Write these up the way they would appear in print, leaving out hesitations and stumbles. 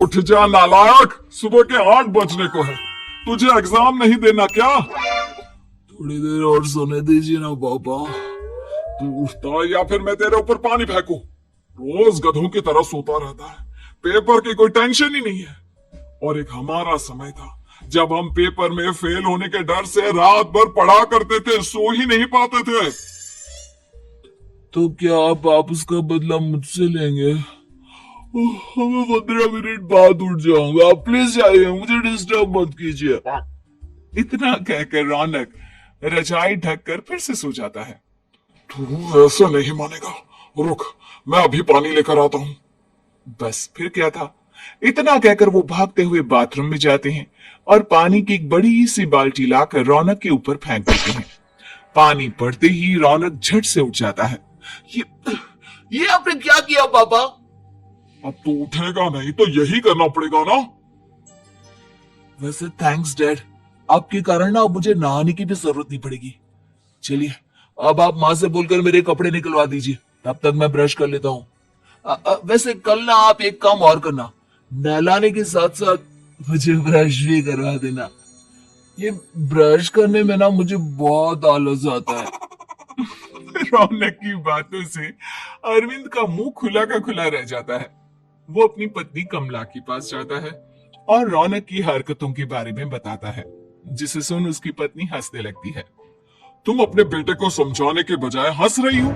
उठ जा नालायक, सुबह के 8 बजने को है। तुझे एग्जाम नहीं देना क्या? थोड़ी देर और सोने दीजिए ना पापा। तू उठता या फिर मैं तेरे ऊपर पानी फेंकूं? रोज गधों की तरह सोता रहता है, पेपर की कोई टेंशन ही नहीं है। और एक हमारा समय था जब हम पेपर में फेल होने के डर से रात भर पढ़ा करते थे, सो ही नहीं पाते थे। तो क्या आप उसका बदला मुझसे लेंगे? मैं 15 मिनट बाद उठ जाऊंगा, आप प्लीज जाइए, मुझे डिस्टर्ब मत कीजिए। इतना कहकर रौनक रजाई ढककर फिर से सो जाता है। तू ऐसा नहीं मानेगा, रुक, मैं अभी पानी लेकर आता हूँ। बस फिर क्या था, इतना कहकर वो भागते हुए बाथरूम में जाते हैं और पानी की एक बड़ी सी बाल्टी लाकर रौनक के ऊपर फेंक देते हैं। पानी पड़ते ही रौनक झट से उठ जाता है। ये आपने क्या किया पापा? अब तू उठेगा नहीं तो यही करना पड़ेगा ना। वैसे थैंक्स डैड, आपके कारण ना अब मुझे नहाने की भी जरूरत नहीं पड़ेगी। चलिए अब आप माँ से बोलकर मेरे कपड़े निकलवा दीजिए, तब तक मैं ब्रश कर लेता हूँ। वैसे कल ना आप एक काम और करना, नहलाने के साथ साथ मुझे ब्रश भी करवा देना। ये ब्रश करने में ना मुझे बहुत आलस आता है। रौनक की बातों से अरविंद का मुंह खुला का खुला रह जाता है। वो अपनी पत्नी कमला के पास जाता है और रौनक की हरकतों के बारे में बताता है, जिसे सुन उसकी पत्नी हंसने लगती है। तुम अपने बेटे को समझाने के बजाय हंस रही हो।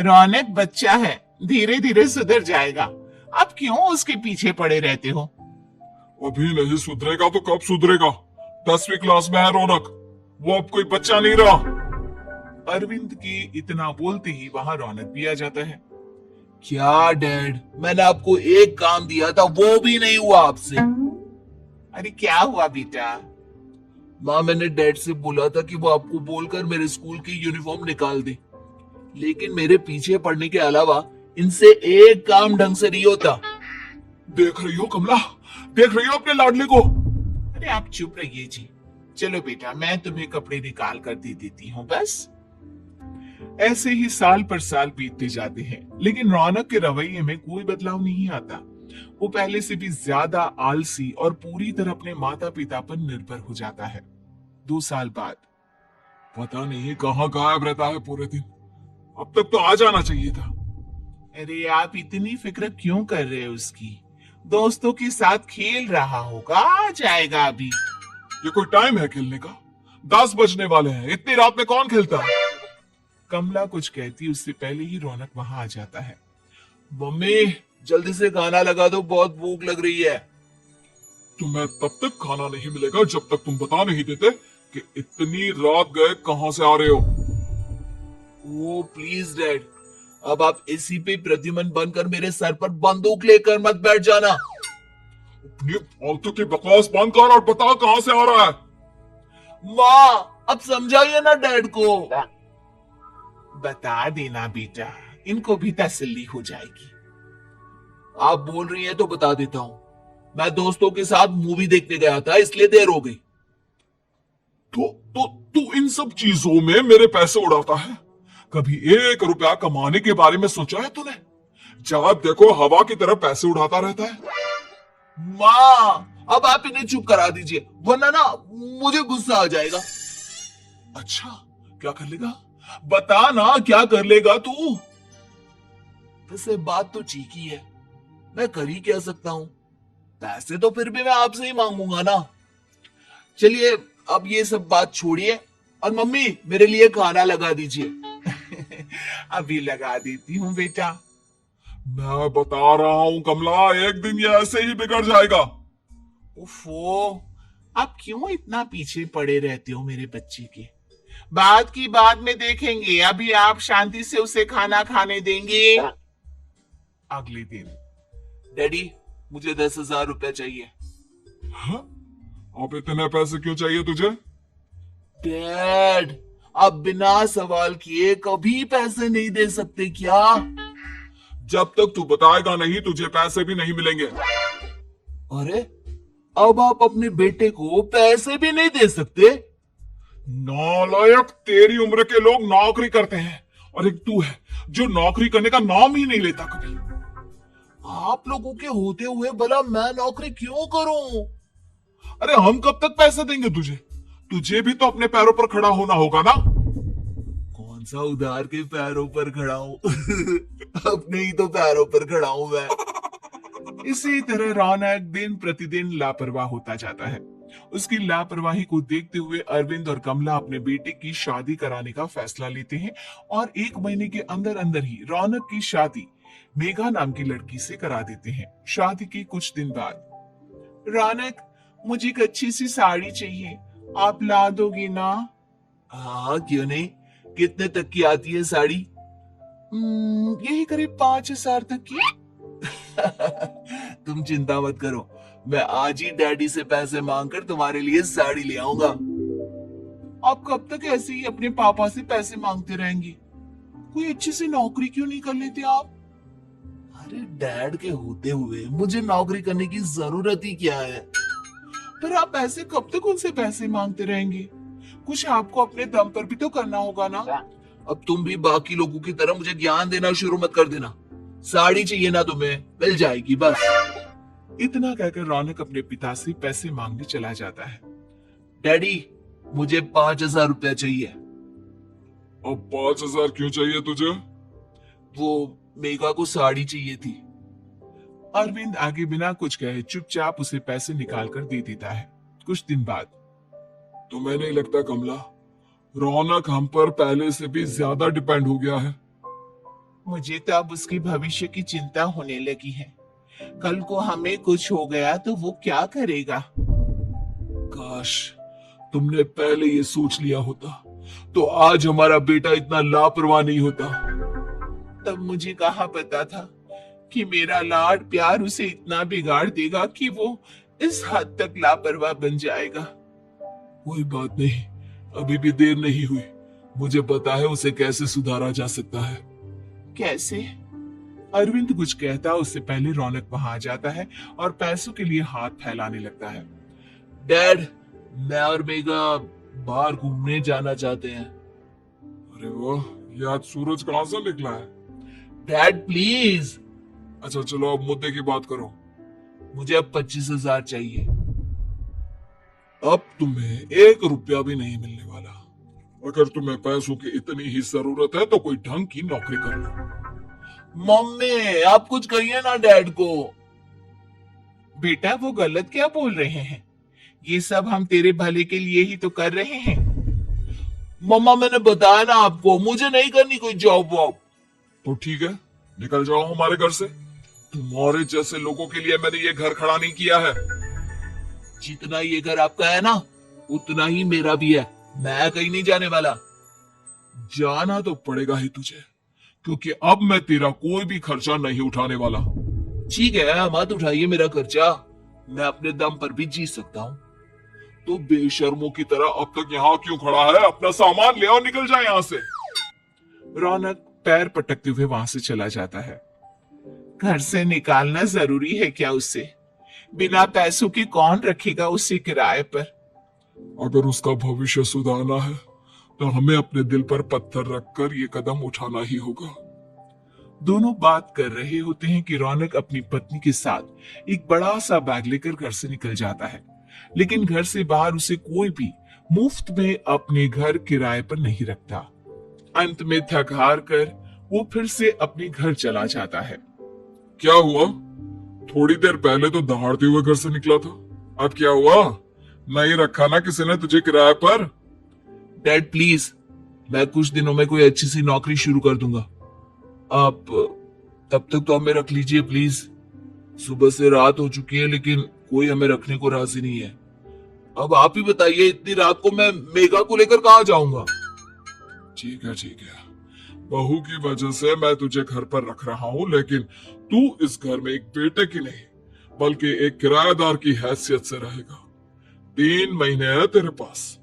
रौनक बच्चा है, धीरे धीरे सुधर जाएगा, अब क्यों उसके पीछे पड़े रहते हो? अभी नहीं सुधरेगा तो कब सुधरेगा? 10वीं क्लास में है रौनक, वो अब कोई बच्चा नहीं रहा। अरविंद के इतना बोलते ही वहां रौनक भी आ जाता है। क्या डैड, मैंने आपको एक काम दिया था, वो भी नहीं हुआ आपसे। अरे क्या हुआ बेटा? माँ, मैंने डैड से बोला था कि वो आपको बोलकर मेरे स्कूल की यूनिफॉर्म निकाल दे, लेकिन मेरे पीछे पड़ने के अलावा इनसे एक काम ढंग से नहीं होता। देख रही हो कमला, देख रही हो अपने लाडले को? अरे आप चुप रहिए जी। चलो बेटा, मैं तुम्हें कपड़े निकाल कर दे देती हूँ बस। ऐसे ही साल पर साल बीतते जाते हैं, लेकिन रौनक के रवैये में कोई बदलाव नहीं आता। वो पहले से भी ज्यादा आलसी और पूरी तरह अपने माता पिता पर निर्भर हो जाता है। 2 साल बाद पता नहीं कहाँ गायब रहता है पूरे दिन, अब तक तो आ जाना चाहिए था। अरे आप इतनी फिक्र क्यों कर रहे हो उसकी? दोस्तों के साथ खेल रहा होगा, आ जाएगा अभी। ये कोई टाइम है खेलने का? 10 बजने वाले हैं, इतनी रात में कौन खेलता है? कमला कुछ कहती उससे पहले ही रौनक वहां आ जाता है। मम्मी, जल्दी से खाना लगा दो, बहुत भूख लग रही है। तुम्हें तब तक खाना नहीं मिलेगा जब तक तुम बता नहीं देते कि इतनी रात गए कहां से आ रहे हो। ओ प्लीज डैड, अब आप इसी पे प्रतिमन बनकर मेरे सर पर बंदूक लेकर मत बैठ जाना। अपनी फालतू की बकवास बंद कर और बता कहां से आ रहा है। माँ, अब समझाइए ना डैड को। बता देना बेटा, इनको भी तसल्ली हो जाएगी। आप बोल रही हैं तो बता देता हूं, मैं दोस्तों के साथ मूवी देखने गया था, इसलिए देर हो गई। तो तू इन सब चीजों में मेरे पैसे उड़ाता है? कभी 1 रुपया कमाने के बारे में सोचा है तूने? जब देखो हवा की तरह पैसे उड़ाता रहता है। माँ, अब आप इन्हें चुप करा दीजिए, वरना ना मुझे गुस्सा आ जाएगा। अच्छा, क्या कर लेगा? बता ना, क्या कर लेगा तू? वैसे बात तो ठीक ही है, मैं कर ही क्या सकता हूं? पैसे तो फिर भी मैं आपसे ही मांगूंगा ना। चलिए अब ये सब बात छोड़िए और मम्मी, मेरे लिए खाना लगा दीजिए। अभी लगा देती हूँ बेटा। मैं बता रहा हूँ कमला, एक दिन ये ऐसे ही बिगड़ जाएगा। उफो, आप क्यों इतना पीछे पड़े रहते हो मेरे बच्चे के? बात की बाद में देखेंगे, अभी आप शांति से उसे खाना खाने देंगे। अगले दिन, डैडी मुझे 10,000 रुपए चाहिए। हाँ? अब इतने पैसे क्यों चाहिए तुझे? डैड, आप बिना सवाल किए कभी पैसे नहीं दे सकते क्या? जब तक तू बताएगा नहीं, तुझे पैसे भी नहीं मिलेंगे। अरे, अब आप अपने बेटे को पैसे भी नहीं दे सकते? नालायक, तेरी उम्र के लोग नौकरी करते हैं और एक तू है जो नौकरी करने का नाम ही नहीं लेता कभी। आप लोगों के होते हुए भला मैं नौकरी क्यों करूं? अरे हम कब तक पैसे देंगे तुझे? तुझे भी तो अपने पैरों पर खड़ा होना होगा ना। कौन सा उधार के पैरों पर खड़ा हूं? अपने ही तो पैरों पर खड़ा हूं मैं। इसी तरह रौनक दिन प्रतिदिन लापरवाह होता जाता है। उसकी लापरवाही को देखते हुए अरविंद और कमला अपने बेटे की शादी कराने का फैसला लेते हैं और 1 महीने के अंदर अंदर ही रौनक की शादी मेघा नाम की लड़की से करा देते हैं। शादी के कुछ दिन बाद, रौनक, मुझे एक अच्छी सी साड़ी चाहिए, आप ला दोगी ना? हाँ, क्यों नहीं। कितने तक की आती है साड़ी? यही करीब 5,000 तक की। तुम चिंता मत करो, मैं आज ही डैडी से पैसे मांगकर तुम्हारे लिए साड़ी ले आऊंगा। आप कब तक ऐसे ही अपने पापा से पैसे मांगते रहेंगे? कोई अच्छी सी नौकरी क्यों नहीं कर लेते आप? अरे डैड के होते हुए मुझे नौकरी करने की जरूरत ही क्या है? पर आप ऐसे कब तक उनसे पैसे मांगते रहेंगे? कुछ आपको अपने दम पर भी तो करना होगा ना। अब तुम भी बाकी लोगों की तरह मुझे ज्ञान देना शुरू मत कर देना। साड़ी चाहिए ना तुम्हें, मिल जाएगी बस। इतना कहकर रौनक अपने पिता से पैसे मांगने चला जाता है। डैडी, मुझे 5,000 रुपया चाहिए। अब 5,000 क्यों चाहिए तुझे? वो मेघा को साड़ी चाहिए थी। अरविंद आगे बिना कुछ कहे चुपचाप उसे पैसे निकाल कर दे देता है। कुछ दिन बाद, तुम्हें नहीं लगता कमला, रौनक हम पर पहले से भी ज्यादा डिपेंड हो गया है? मुझे तो अब उसके भविष्य की चिंता होने लगी है। कल को हमें कुछ हो गया तो वो क्या करेगा? काश तुमने पहले ये सोच लिया होता तो आज हमारा बेटा इतना लापरवाह नहीं होता। तब मुझे कहाँ पता था कि मेरा लाड प्यार उसे इतना बिगाड़ देगा कि वो इस हद तक लापरवाह बन जाएगा। कोई बात नहीं, अभी भी देर नहीं हुई। मुझे पता है उसे कैसे सुधारा जा सकता है। कैसे? अरविंद कुछ कहता उससे पहले रौनक वहां आ जाता है और पैसों के लिए हाथ फैलाने लगता है। डैड, मैं और मेघा बाहर घूमने जाना चाहते हैं। अरे वाह, ये आज सूरज कहां से निकला है? Dad please. अच्छा चलो अब मुद्दे की बात करो। मुझे अब 25,000 चाहिए। अब तुम्हें 1 रुपया भी नहीं मिलने वाला। अगर तुम्हें पैसों की इतनी ही जरूरत है तो कोई ढंग की नौकरी कर लो। मम्मी, आप कुछ कहिए ना डैड को। बेटा, वो गलत क्या बोल रहे हैं? ये सब हम तेरे भले के लिए ही तो कर रहे हैं। मम्मा, मैंने बताया ना आपको, मुझे नहीं करनी कोई जॉब वॉब। तो ठीक है, निकल जाओ हमारे घर से। तुम्हारे जैसे लोगों के लिए मैंने ये घर खड़ा नहीं किया है। जितना ये घर आपका है ना, उतना ही मेरा भी है। मैं कहीं नहीं जाने वाला। जाना तो पड़ेगा ही तुझे, क्योंकि अब मैं तेरा कोई भी खर्चा नहीं उठाने वाला। ठीक है, मत उठाइए मेरा खर्चा, मैं अपने दम पर भी जी सकता हूँ। तो बेशर्मों की तरह अब तक यहाँ क्यों खड़ा है? अपना सामान ले और निकल जाए यहाँ से। रौनक पैर पटकते हुए वहां से चला जाता है। घर से निकालना जरूरी है क्या उसे? बिना पैसों के कौन रखेगा उसे किराए पर? अगर उसका भविष्य सुधारना है तो हमें अपने दिल पर पत्थर रखकर ये कदम उठाना ही होगा। दोनों बात कर रहे होते हैं कि रौनक अपनी पत्नी के साथ एक बड़ा सा बैग लेकर घर से निकल जाता है, लेकिन घर से बाहर उसे कोई भी मुफ्त में अपने घर किराए पर नहीं रखता। अंत में थक हार कर वो फिर से अपने घर चला जाता है। क्या हुआ? थोड़ी देर पहले तो दहाड़ते हुए घर से निकला था, अब क्या हुआ? नहीं रखा ना किसी ने तुझे किराए पर? डैड प्लीज, मैं कुछ दिनों में कोई अच्छी सी नौकरी शुरू कर दूंगा। आप तब तक तो हमें रख लीजिए प्लीज। सुबह से रात हो चुकी है लेकिन कोई हमें रखने को राजी नहीं है। अब आप ही बताइए, इतनी रात को मैं मेघा को लेकर कहाँ जाऊंगा? ठीक है ठीक है, बहू की वजह से मैं तुझे घर पर रख रहा हूँ, लेकिन तू इस घर में एक बेटे की नहीं बल्कि एक किराएदार की हैसियत से रहेगा। 3 महीने है तेरे पास।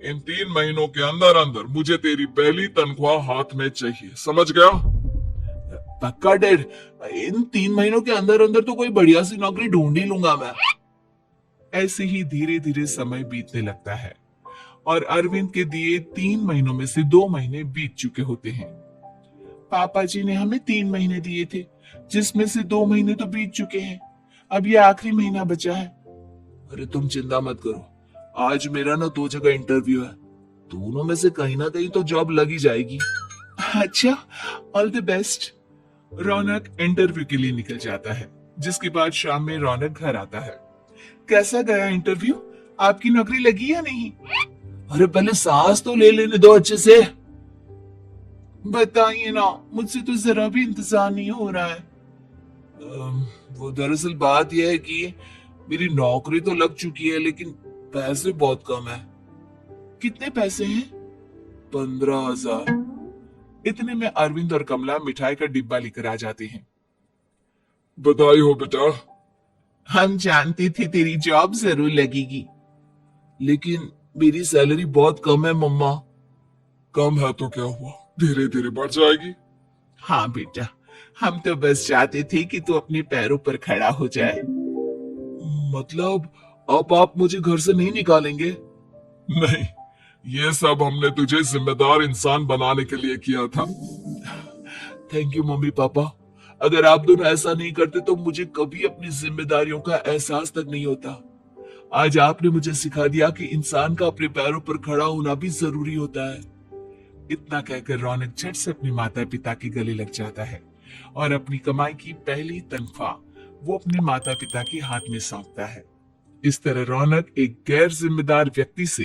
इन 3 महीनों के अंदर अंदर मुझे तेरी पहली तनख्वाह हाथ में चाहिए, समझ गया? पक्का डैड, इन 3 महीनों के अंदर अंदर तो कोई बढ़िया सी नौकरी ढूंढ ही लूंगा मैं। ऐसे ही धीरे धीरे समय बीतने लगता है और अरविंद के दिए 3 महीनों में से 2 महीने बीत चुके होते हैं। पापा जी ने हमें 3 महीने दिए थे, जिसमें से 2 महीने तो बीत चुके हैं। अब ये आखिरी महीना बचा है। अरे तुम चिंता मत करो, आज मेरा ना 2 जगह इंटरव्यू है, दोनों में से कहीं ना कहीं तो जॉब लग ही जाएगी। अच्छा, all the best. Raunak interview के लिए निकल जाता है, जिसके बाद शाम में रौनक घर आता है। कैसा गया इंटरव्यू? आपकी नौकरी लगी या नहीं? अरे पहले सांस तो ले लेने दो अच्छे से। बताइए ना, मुझसे तो जरा भी इंतजार नहीं हो रहा है। वो दरअसल बात यह है कि मेरी नौकरी तो लग चुकी है, लेकिन पैसे बहुत कम है। कितने पैसे हैं? 15,000। इतने में अरविंद और कमला मिठाई का डिब्बा लेकर आ जाते हैं। बधाई हो बेटा। हम जानते थे तेरी जॉब जरूर लगेगी, लेकिन मेरी सैलरी बहुत कम है मम्मा। कम है तो क्या हुआ, धीरे धीरे बढ़ जाएगी। हाँ बेटा, हम तो बस चाहते थे कि तू अपने पैरों पर खड़ा हो जाए। मतलब अब आप मुझे घर से नहीं निकालेंगे? नहीं, ये सब हमने तुझे जिम्मेदार इंसान बनाने के लिए किया था। थैंक यू मम्मी पापा, अगर आप दोनों ऐसा नहीं करते तो मुझे कभी अपनी जिम्मेदारियों का एहसास तक नहीं होता। आज आपने मुझे सिखा दिया कि इंसान का अपने पैरों पर खड़ा होना भी जरूरी होता है। इतना कहकर रौनक झट से अपने माता पिता के गले लग जाता है और अपनी कमाई की पहली तनख्वाह वो अपने माता पिता के हाथ में सौंपता है। इस तरह रौनक एक गैर जिम्मेदार व्यक्ति से